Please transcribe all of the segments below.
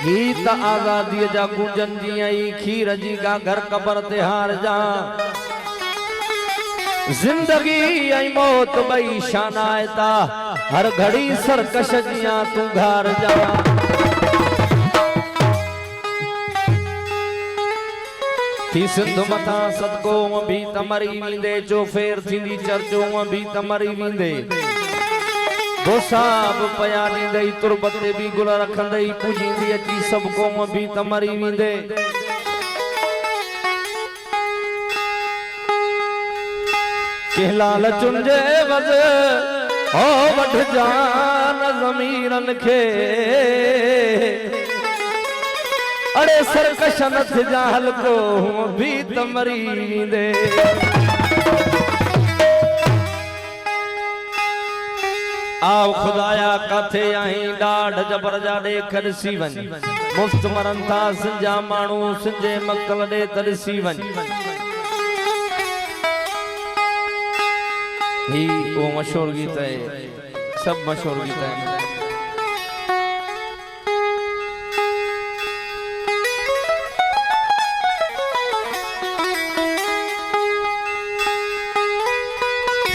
गीत आजादी जा गुंजन जी आई खीर जी का घर कबर ते हार जा जिंदगी आई मौत बई शानायता हर घड़ी सरकश जिया तू घर जा थी सिंधु मथा सदको भी तमरी विंदे जो फेर थींदी चर्चो भी तमरी विंदे गोसाब पया नींदई तुरबते भी गुल रखंदई पूजींदी अची सब को भी तमरी विंदे केलाल चुंजे वज हो वठ जान ज़मीरन खे अड़े सरकशन थ जाल को भी तमरी विंदे आओ खुदाया काथे आई डाढ़ जबर जा देख ॾिसी वञ मुफ्त मरन था सिंजा माण्हू सिंजे मक्कल ॾे त ॾिसी वञ ही वो मशहूर गीत है सब मशहूर गीत है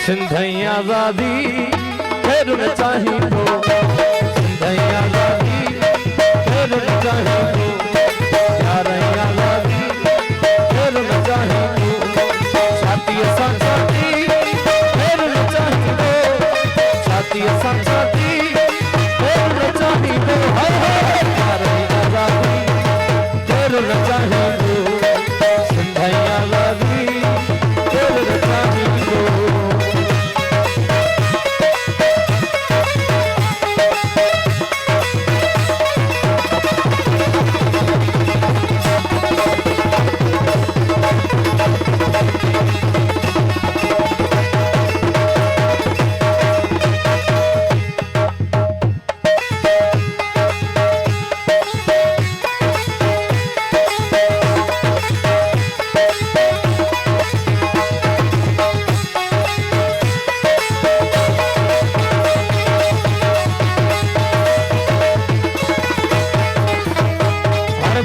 सिंधई आजादी फिर न चाही तो सिंधई आजादी फिर न चाही तो यार आजादी फिर न चाही तो छाती संसाती फिर न चाही तो छाती संसाती फिर न चाही तो हाय हाय यार आजादी फिर न चाही तो सिंधई आजादी फिर न चाही तो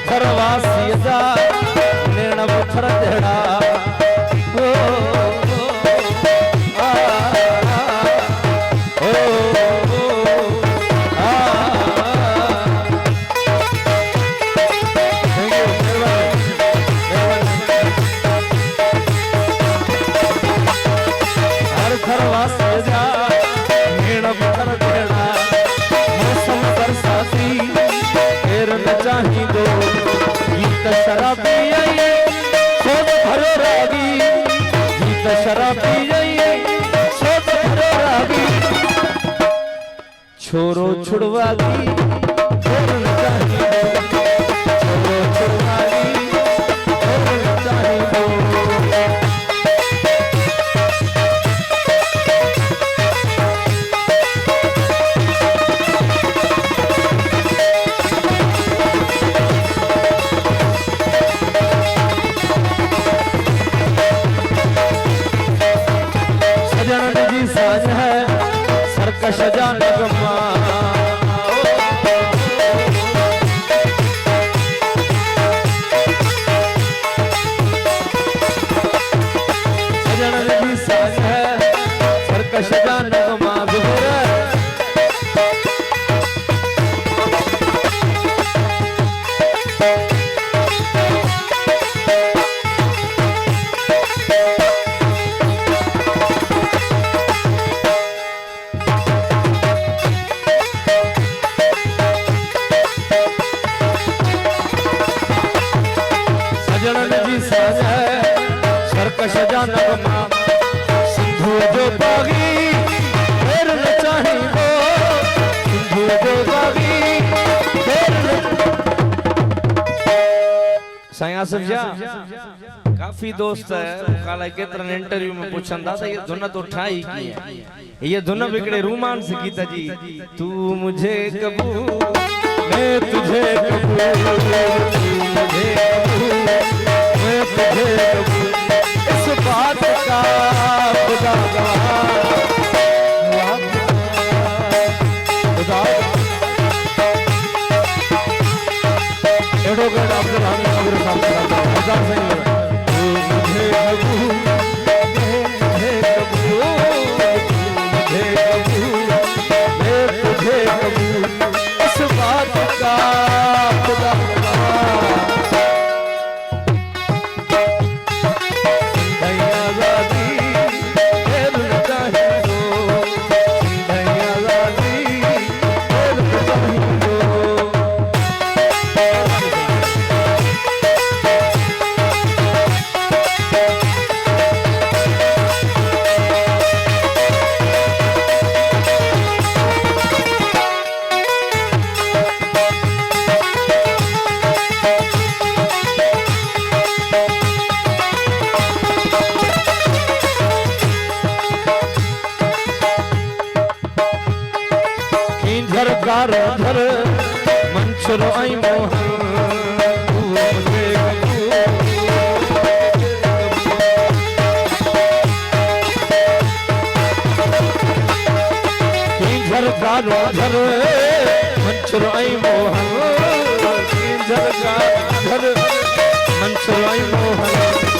परवासी जा नेण बुथर देड़ा ओ आ ओ आ हर परवासी जा नेण बुथर देड़ा मौसम बरसाती फिर न चाही दो गीत शराबी आई सोच भरो रागी गीत शराबी आई सोच भरो रागी छोरो छुड़वागी फिर न चाही दो छोरो छुड़वागी फिर न चाही दो साज है सरकश जा नगमा सजन भी साज है सरकश जा नगमा सरकश जा नगमा सिंधु जो बागी फिर न चाही दो सिंधु जो बागी फिर साईं आसिफ जा काफी दोस्त है काला केतरन इंटरव्यू में पूछंदा त ये धुन तो ठाई की ये धुन बिगड़े रोमांस गीत जी तू मुझे कबूल मैं तुझे कबूल मुझे कबूल मैं तुझे कबूल इस बात का खुदा खुदा गढ़ोगढ़ अब्दुल हामिद नगर साहब हजार सही मुझे कबूल मुझे कबूल मुझे कबूल इस बात का खुदा घर घर मंसूर आई मोहन मुझे घर घर मंसूर आई मोहन घर घर मंसूर आई मोहन